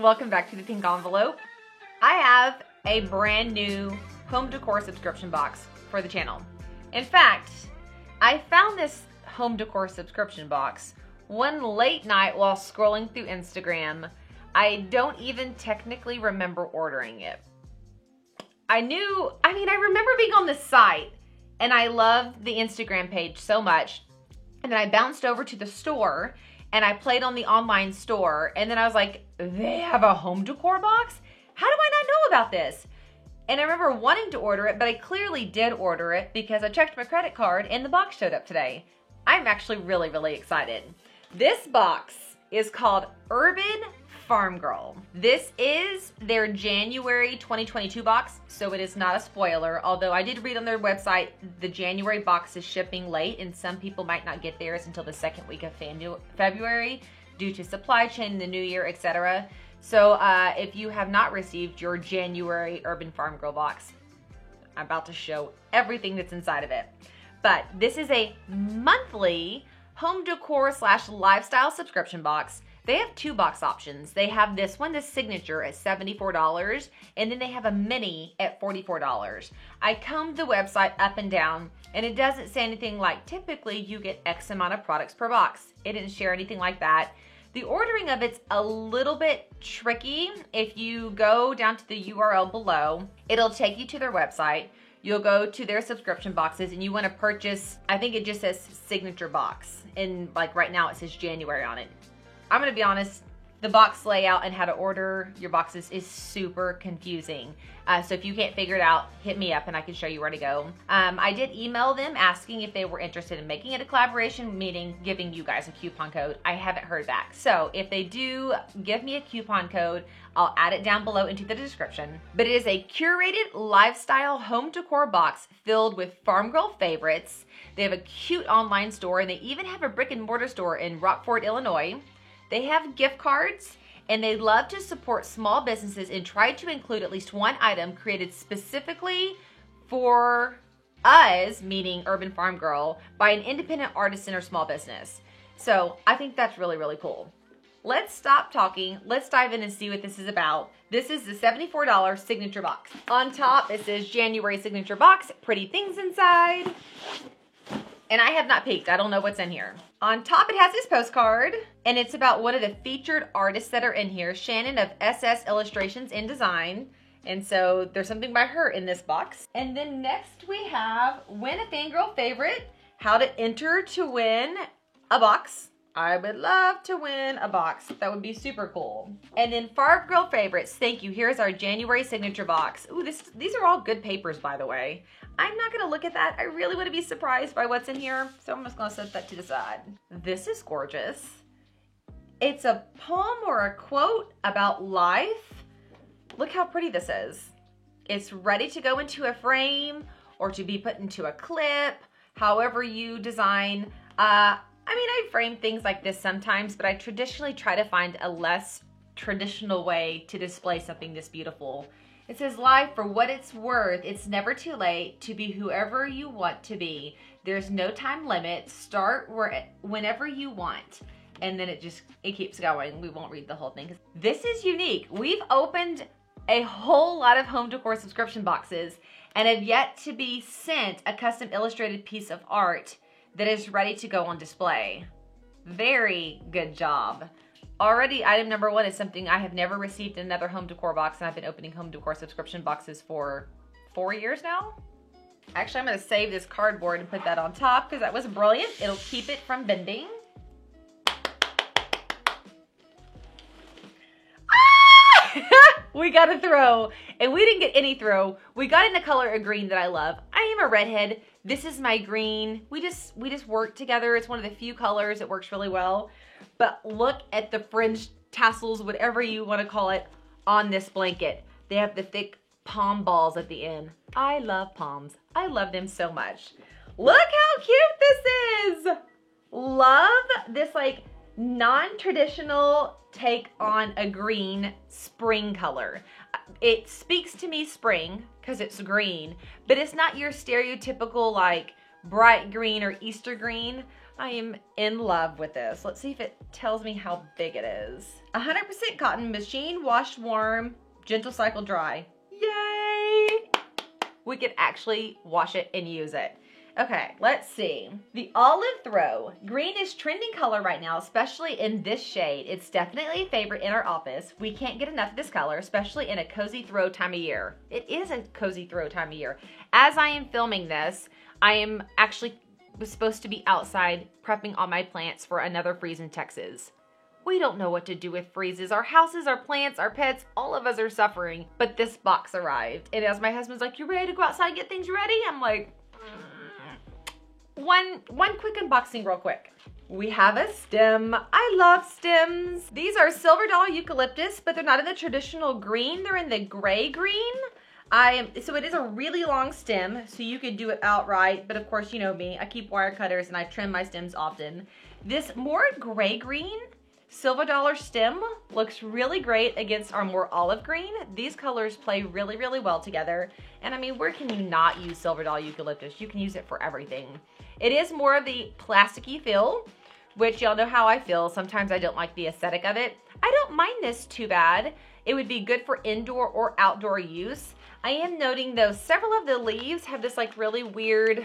welcome back to the Pink Envelope. I have a brand new home decor subscription box for the channel. In fact, I found this home decor subscription box one late night while scrolling through Instagram. I don't even technically remember ordering it. I remember being on the site and I loved the Instagram page so much. And then I bounced over to the store and I played on the online store. And then I was like, they have a home decor box? How do I not know about this? And I remember wanting to order it, but I clearly did order it because I checked my credit card and the box showed up today. I'm actually really, really excited. This box is called Urban Farm Girl. This is their January 2022 box, so it is not a spoiler, although I did read on their website the January box is shipping late and some people might not get theirs until the second week of February due to supply chain, the new year, etc. So if you have not received your January Urban Farm Girl box, I'm about to show everything that's inside of it. But this is a monthly home decor / lifestyle subscription box. They have two box options. They have this one, the signature, at $74, and then they have a mini at $44. I combed the website up and down, and it doesn't say anything like, typically you get X amount of products per box. It didn't share anything like that. The ordering of it's a little bit tricky. If you go down to the URL below, it'll take you to their website. You'll go to their subscription boxes and you want to purchase, I think it just says signature box. And like right now it says January on it. I'm going to be honest, the box layout and how to order your boxes is super confusing. So if you can't figure it out, hit me up and I can show you where to go. I did email them asking if they were interested in making it a collaboration, meaning giving you guys a coupon code. I haven't heard back. So if they do give me a coupon code, I'll add it down below into the description. But it is a curated lifestyle home decor box filled with farm girl favorites. They have a cute online store and they even have a brick and mortar store in Rockford, Illinois. They have gift cards and they love to support small businesses and try to include at least one item created specifically for us, meaning Urban Farm Girl, by an independent artisan or small business. So I think that's really, really cool. Let's stop talking. Let's dive in and see what this is about. This is the $74 signature box. On top, it says January signature box, pretty things inside. And I have not peeked. I don't know what's in here. On top, it has this postcard, and it's about one of the featured artists that are in here, Shannon of SS Illustrations and Design. And so there's something by her in this box. And then next we have Win a Fangirl Favorite, how to enter to win a box. I would love to win a box. That would be super cool. And then Farm Girl Favorites. Thank you. Here's our January signature box. Ooh, these are all good papers, by the way. I'm not gonna look at that. I really want to be surprised by what's in here, so I'm just gonna set that to the side. This is gorgeous. It's a poem or a quote about life. Look how pretty this is. It's ready to go into a frame or to be put into a clip, however you design. I frame things like this sometimes, but I traditionally try to find a less traditional way to display something this beautiful. It says, life for what it's worth. It's never too late to be whoever you want to be. There's no time limit. Start whenever you want. And then it keeps going. We won't read the whole thing. This is unique. We've opened a whole lot of home decor subscription boxes and have yet to be sent a custom illustrated piece of art that is ready to go on display. Very good job. Already, item number one is something I have never received in another home decor box, and I've been opening home decor subscription boxes for 4 years now. Actually, I'm gonna save this cardboard and put that on top because that was brilliant. It'll keep it from bending. Ah! We got a throw, and we didn't get any throw. We got in the color of green that I love. I am a redhead. This is my green. We just work together. It's one of the few colors that works really well. But look at the fringe tassels, whatever you want to call it, on this blanket. They have the thick palm balls at the end. I love palms. I love them so much. Look how cute this is. Love this like non-traditional take on a green spring color. It speaks to me spring because it's green, but it's not your stereotypical like bright green or Easter green. I am in love with this. Let's see if it tells me how big it is. 100% cotton, machine washed warm, gentle cycle dry. Yay! We could actually wash it and use it. Okay, let's see. The Olive Throw. Green is trending color right now, especially in this shade. It's definitely a favorite in our office. We can't get enough of this color, especially in a cozy throw time of year. It is a cozy throw time of year. As I am filming this, I am actually supposed to be outside prepping all my plants for another freeze in Texas. We don't know what to do with freezes. Our houses, our plants, our pets, all of us are suffering. But this box arrived. And as my husband's like, you ready to go outside and get things ready? I'm like, One quick unboxing real quick. We have a stem. I love stems. These are Silver Dollar Eucalyptus, but they're not in the traditional green. They're in the gray green. So it is a really long stem, so you could do it outright, but of course you know me. I keep wire cutters and I trim my stems often. This more gray green Silver Dollar stem looks really great against our more olive green. These colors play really, really well together. And I mean, where can you not use Silver Dollar Eucalyptus? You can use it for everything. It is more of the plasticky feel, which y'all know how I feel. Sometimes I don't like the aesthetic of it. I don't mind this too bad. It would be good for indoor or outdoor use. I am noting though, several of the leaves have this like really weird,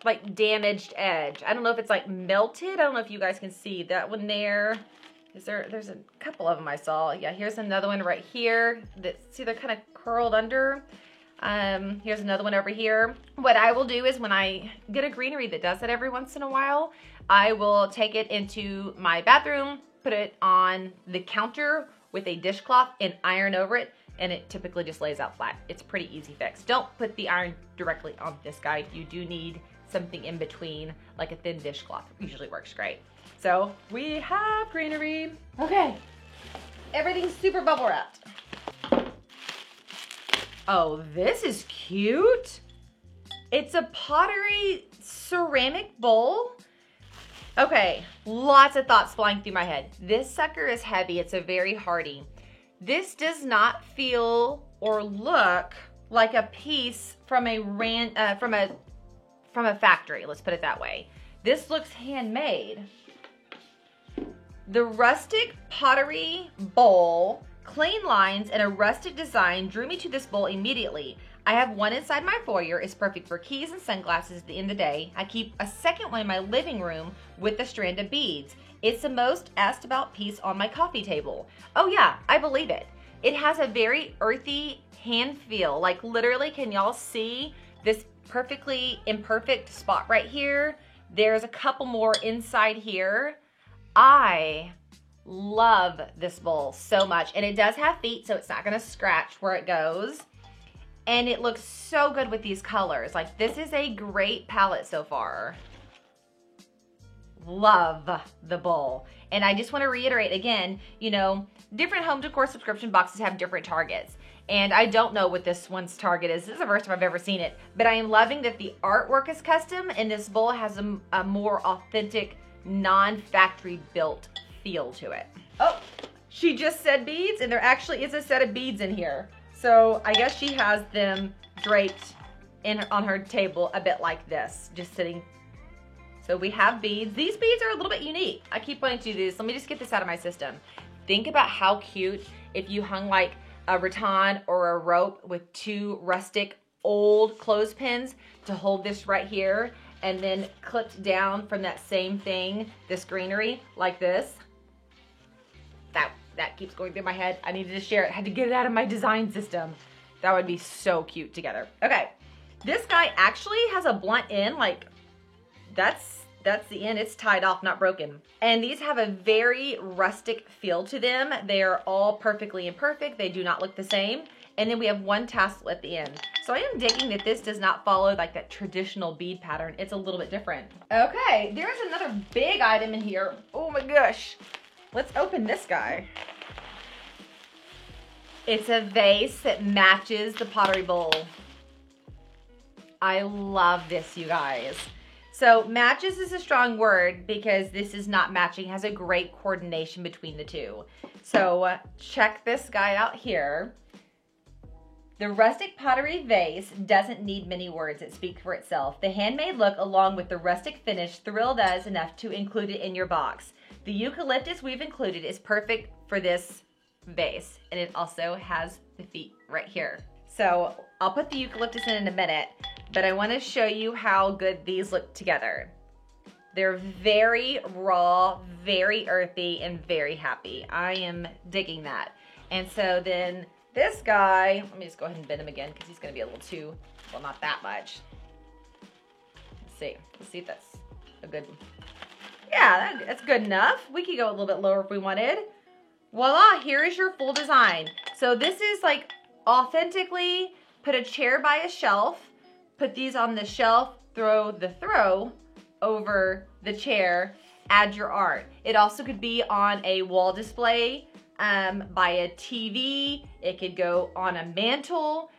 like damaged edge. I don't know if it's like melted. I don't know if you guys can see that one there. There's a couple of them I saw. Yeah, here's another one right here. See, they're kind of curled under. Here's another one over here. What I will do is when I get a greenery that does that every once in a while, I will take it into my bathroom, put it on the counter with a dishcloth and iron over it, and it typically just lays out flat. It's pretty easy fix. Don't put the iron directly on this guy. You do need something in between, like a thin dishcloth. Usually works great. So we have greenery. Okay, everything's super bubble wrapped. Oh, this is cute. It's a pottery ceramic bowl. Okay, lots of thoughts flying through my head. This sucker is heavy. It's a very hardy. This does not feel or look like a piece from a factory. Let's put it that way. This looks handmade. The rustic pottery bowl, clean lines, and a rustic design drew me to this bowl immediately. I have one inside my foyer. It's perfect for keys and sunglasses at the end of the day. I keep a second one in my living room with a strand of beads. It's the most asked about piece on my coffee table. Oh yeah, I believe it. It has a very earthy hand feel. Like literally, can y'all see this perfectly imperfect spot right here? There's a couple more inside here. I love this bowl so much. And it does have feet, so it's not gonna scratch where it goes. And it looks so good with these colors. Like this is a great palette so far. Love the bowl. And I just want to reiterate again, you know, different home decor subscription boxes have different targets. And I don't know what this one's target is. This is the first time I've ever seen it. But I am loving that the artwork is custom and this bowl has a more authentic, non-factory built feel to it. Oh, she just said beads, and there actually is a set of beads in here. So I guess she has them draped on her table a bit like this, just sitting. So we have beads. These beads are a little bit unique. I keep wanting to do this. Let me just get this out of my system. Think about how cute if you hung like a rattan or a rope with two rustic old clothespins to hold this right here, and then clipped down from that same thing, this greenery, like this. That keeps going through my head. I needed to share it. I had to get it out of my design system. That would be so cute together. Okay, this guy actually has a blunt end, like that's the end. It's tied off, not broken. And these have a very rustic feel to them. They are all perfectly imperfect. They do not look the same. And then we have one tassel at the end. So I am digging that this does not follow like that traditional bead pattern. It's a little bit different. Okay, there's another big item in here. Oh my gosh. Let's open this guy. It's a vase that matches the pottery bowl. I love this, you guys. So matches is a strong word because this is not matching. It has a great coordination between the two. So check this guy out here. The rustic pottery vase doesn't need many words. It speaks for itself. The handmade look along with the rustic finish thrilled us enough to include it in your box. The eucalyptus we've included is perfect for this vase, and it also has the feet right here. So I'll put the eucalyptus in a minute, but I want to show you how good these look together. They're very raw, very earthy, and very happy. I am digging that. And so then this guy, let me just go ahead and bend him again because he's going to be a little too, well, not that much. Let's see if that's a good one. Yeah, that's good enough. We could go a little bit lower if we wanted. Voila, here is your full design. So this is like authentically put a chair by a shelf, put these on the shelf, throw the throw over the chair, add your art. It also could be on a wall display by a TV. It could go on a mantle.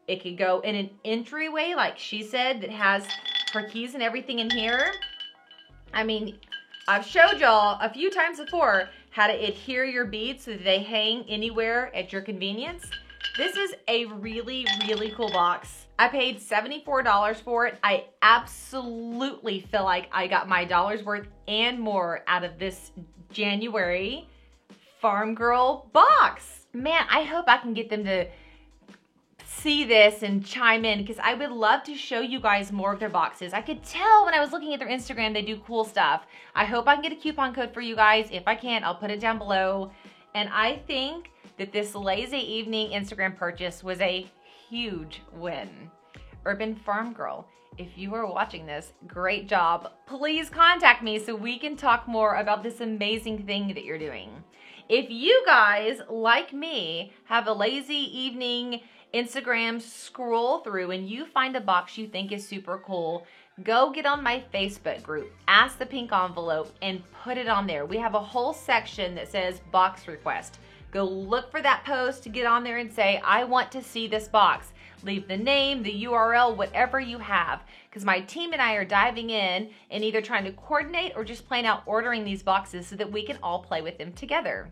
It could go in an entryway, like she said, that has her keys and everything in here. I mean, I've showed y'all a few times before how to adhere your beads so that they hang anywhere at your convenience. This is a really, really cool box. I paid $74 for it. I absolutely feel like I got my dollar's worth and more out of this January Farm Girl box. Man, I hope I can get them to see this and chime in because I would love to show you guys more of their boxes. I could tell when I was looking at their Instagram, they do cool stuff. I hope I can get a coupon code for you guys. If I can't, I'll put it down below. And I think that this lazy evening Instagram purchase was a huge win. Urban Farm Girl, if you are watching this, great job. Please contact me so we can talk more about this amazing thing that you're doing. If you guys, like me, have a lazy evening Instagram scroll through and you find a box you think is super cool, go get on my Facebook group, Ask the Pink Envelope, and put it on there. We have a whole section that says box request. Go look for that post to get on there and say, I want to see this box. Leave the name, the URL, whatever you have, because my team and I are diving in and either trying to coordinate or just plain out ordering these boxes so that we can all play with them together.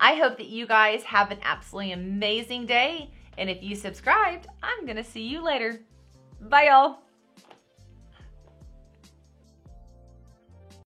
I hope that you guys have an absolutely amazing day, and if you subscribed, I'm gonna see you later. Bye, y'all.